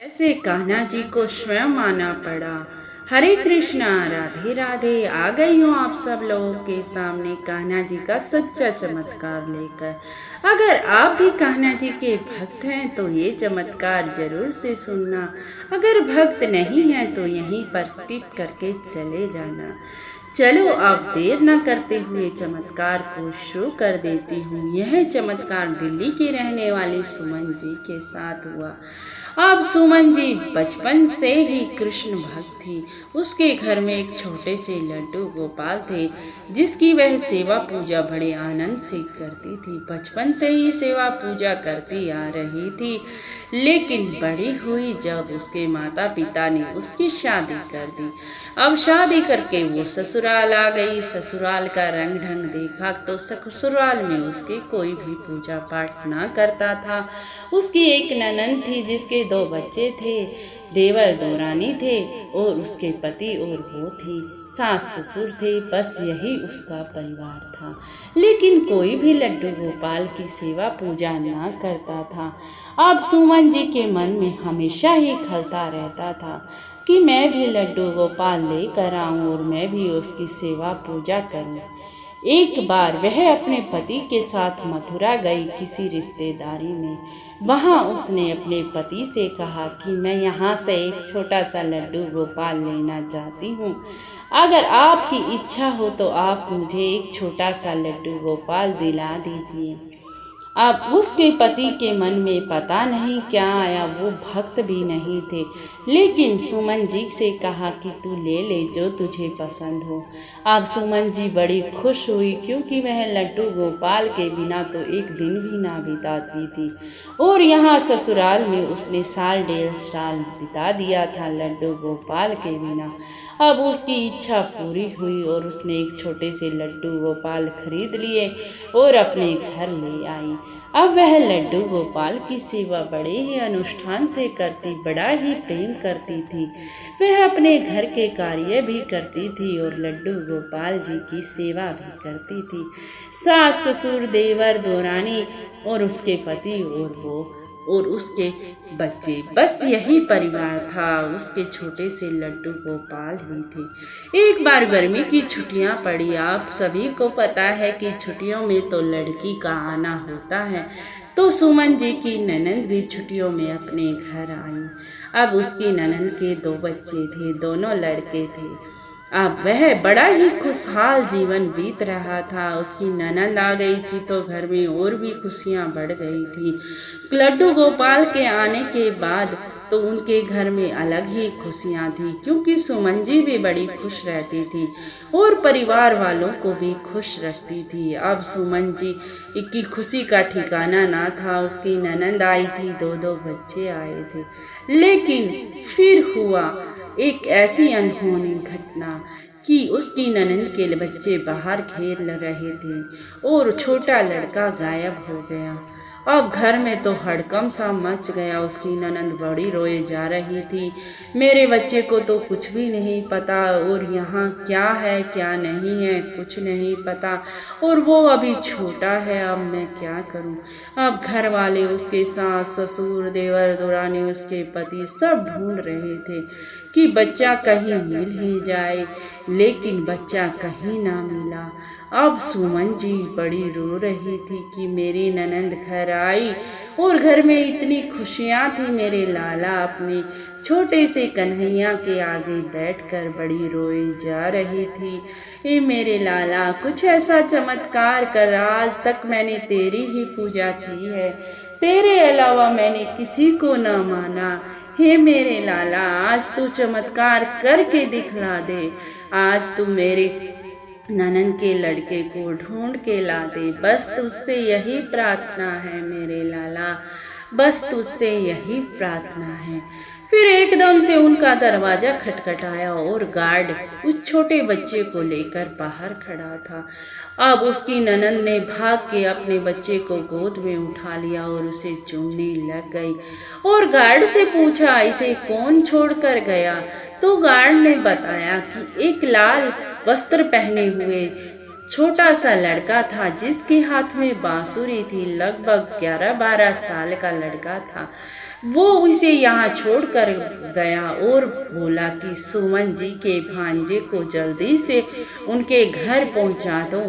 ऐसे कान्हा जी को स्वयं आना पड़ा। हरे कृष्णा, राधे राधे। आ गई हूँ आप सब लोगों के सामने कान्हा जी का सच्चा चमत्कार लेकर। अगर आप भी कान्हा जी के भक्त हैं तो ये चमत्कार जरूर से सुनना। अगर भक्त नहीं हैं तो यहीं पर स्किप करके चले जाना। चलो अब देर न करते हुए चमत्कार को शुरू कर देती हूँ। यह चमत्कार दिल्ली के रहने वाले सुमन जी के साथ हुआ। अब सुमन जी बचपन से ही कृष्ण भक्त थी। उसके घर में एक छोटे से लड्डू गोपाल थे जिसकी वह सेवा पूजा बड़े आनंद से करती थी। बचपन से ही सेवा पूजा करती आ रही थी, लेकिन बड़ी हुई जब उसके माता पिता ने उसकी शादी कर दी। अब शादी करके वो ससुराल आ गई। ससुराल का रंग ढंग देखा तो ससुराल में उसके कोई भी पूजा पाठ ना करता था। उसकी एक ननंद थी जिसके 2 बच्चे थे, देवर दौरानी थे और उसके पति और वो थी, सास ससुर थे। बस यही उसका परिवार था, लेकिन कोई भी लड्डू गोपाल की सेवा पूजा ना करता था। अब सुमन जी के मन में हमेशा ही खलता रहता था कि मैं भी लड्डू गोपाल लेकर आऊं और मैं भी उसकी सेवा पूजा करूं। एक बार वह अपने पति के साथ मथुरा गई किसी रिश्तेदारी में। वहां उसने अपने पति से कहा कि मैं यहाँ से एक छोटा सा लड्डू गोपाल लेना चाहती हूँ। अगर आपकी इच्छा हो तो आप मुझे एक छोटा सा लड्डू गोपाल दिला दीजिए। अब उसके पति के मन में पता नहीं क्या आया। वो भक्त भी नहीं थे, लेकिन सुमन जी से कहा कि तू ले ले जो तुझे पसंद हो। अब सुमन जी बड़ी खुश हुई क्योंकि वह लड्डू गोपाल के बिना तो एक दिन भी ना बिताती थी और यहाँ ससुराल में उसने साल 1.5 साल बिता दिया था लड्डू गोपाल के बिना। अब उसकी इच्छा पूरी हुई और उसने एक छोटे से लड्डू गोपाल खरीद लिए और अपने घर ले आई। अब वह लड्डू गोपाल की सेवा बड़े ही अनुष्ठान से करती, बड़ा ही प्रेम करती थी। वह अपने घर के कार्य भी करती थी और लड्डू गोपाल जी की सेवा भी करती थी। सास ससुर देवर दौरानी और उसके पति और वो और उसके बच्चे, बस यही परिवार था। उसके छोटे से लड्डू गोपाल ही थे। एक बार गर्मी की छुट्टियां पड़ी। आप सभी को पता है कि छुट्टियों में तो लड़की का आना होता है, तो सुमन जी की ननंद भी छुट्टियों में अपने घर आई। अब उसकी ननंद के 2 बच्चे थे, दोनों लड़के थे। अब वह बड़ा ही खुशहाल जीवन बीत रहा था। उसकी ननंद आ गई थी तो घर में और भी खुशियां बढ़ गई थी। लड्डू गोपाल के आने के बाद तो उनके घर में अलग ही खुशियां थी, क्योंकि सुमन जी भी बड़ी खुश रहती थी और परिवार वालों को भी खुश रखती थी। अब सुमन जी की खुशी का ठिकाना ना था। उसकी ननंद आई थी, 2 बच्चे आए थे, लेकिन फिर हुआ एक ऐसी अनहोनी घटना कि उसकी ननंद के बच्चे बाहर खेल रहे थे और छोटा लड़का गायब हो गया। अब घर में तो हड़कंप सा मच गया। उसकी ननंद बड़ी रोए जा रही थी, मेरे बच्चे को तो कुछ भी नहीं पता और यहाँ क्या है क्या नहीं है कुछ नहीं पता और वो अभी छोटा है, अब मैं क्या करूँ। अब घर वाले, उसके सास ससुर देवर दौरानी, उसके पति सब ढूंढ रहे थे कि बच्चा कहीं मिल ही जाए, लेकिन बच्चा कहीं ना मिला। अब सुमन जी बड़ी रो रही थी कि मेरी ननंद घर आई और घर में इतनी खुशियां थी। मेरे लाला अपने छोटे से कन्हैया के आगे बैठकर बड़ी रोई जा रही थी, ए मेरे लाला कुछ ऐसा चमत्कार कर, आज तक मैंने तेरी ही पूजा की है, तेरे अलावा मैंने किसी को ना माना। हे मेरे लाला आज तू चमत्कार करके दिखला दे, आज तू मेरे ननन के लड़के को ढूंढ के ला दे, बस तुझसे यही प्रार्थना है मेरे लाला, बस तुझसे यही प्रार्थना है। फिर एकदम से उनका दरवाजा खटखटाया और गार्ड उस छोटे बच्चे को लेकर बाहर खड़ा था। अब उसकी ननंद ने भाग के अपने बच्चे को गोद में उठा लिया और उसे चूमने लग गई और गार्ड से पूछा इसे कौन छोड़कर गया। तो गार्ड ने बताया कि एक लाल वस्त्र पहने हुए छोटा सा लड़का था जिसके हाथ में बांसुरी थी। लगभग 11-12 साल का लड़का था। वो उसे यहाँ छोड़कर गया और बोला कि सुमन जी के भांजे को जल्दी से उनके घर पहुँचा दो,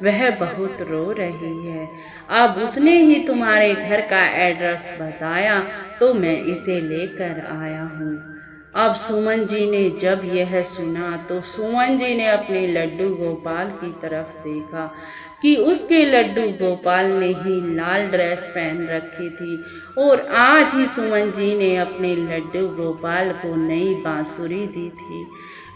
वह बहुत रो रही है। अब उसने ही तुम्हारे घर का एड्रेस बताया तो मैं इसे लेकर आया हूँ। अब सुमन जी ने जब यह सुना तो सुमन जी ने अपने लड्डू गोपाल की तरफ देखा कि उसके लड्डू गोपाल ने ही लाल ड्रेस पहन रखी थी और आज ही सुमन जी ने अपने लड्डू गोपाल को नई बांसुरी दी थी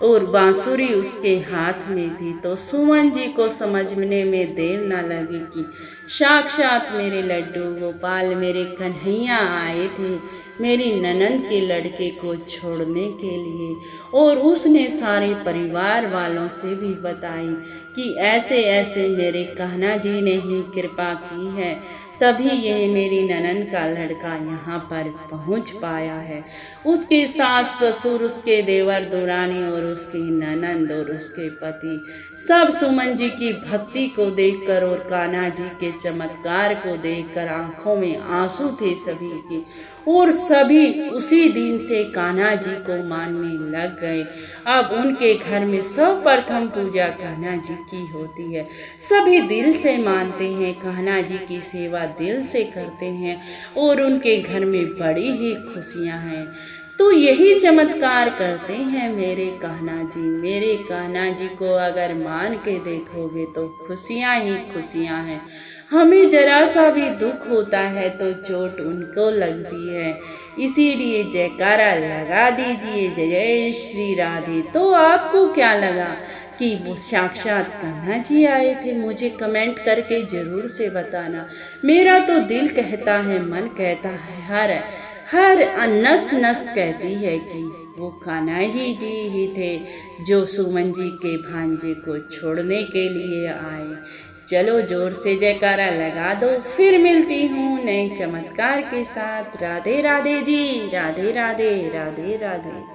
और बांसुरी उसके हाथ में थी। तो सुमन जी को समझने में देर न लगी कि साक्षात मेरे लड्डू गोपाल मेरे कन्हैया आए थे मेरी ननंद के लड़के को छोड़ने के लिए। और उसने सारे परिवार वालों से भी बताई कि ऐसे ऐसे मेरे कान्हा जी ने ही कृपा की है, तभी यह मेरी ननंद का लड़का यहाँ पर पहुँच पाया है। उसके सास ससुर, उसके देवर दुरानी और उसकी ननंद और उसके पति सब सुमन जी की भक्ति को देखकर और कान्हा जी के चमत्कार को देखकर आंखों में आंसू थे सभी की और सभी उसी दिन से कान्हा जी को मानने लग गए। अब उनके घर में सर्वप्रथम पूजा कान्हा जी की होती है। सभी दिल से मानते हैं, कान्हा जी की सेवा दिल से करते हैं और उनके घर में बड़ी ही खुशियां हैं। तो यही चमत्कार करते हैं मेरे कान्हा जी। मेरे कान्हा जी को अगर मान के देखोगे तो खुशियां ही खुशियां हैं। हमें जरा सा भी दुख होता है तो चोट उनको लगती है, इसीलिए जयकारा लगा दीजिए जय जय श्री राधे। तो आपको क्या लगा कि वो साक्षात कान्हा जी आए थे? मुझे कमेंट करके ज़रूर से बताना। मेरा तो दिल कहता है, मन कहता है, हर नस नस कहती है कि वो कान्हा जी ही थे जो सुमन जी के भांजे को छोड़ने के लिए आए। चलो जोर से जयकारा लगा दो। फिर मिलती हूँ नए चमत्कार के साथ। राधे राधे जी, राधे राधे, राधे राधे।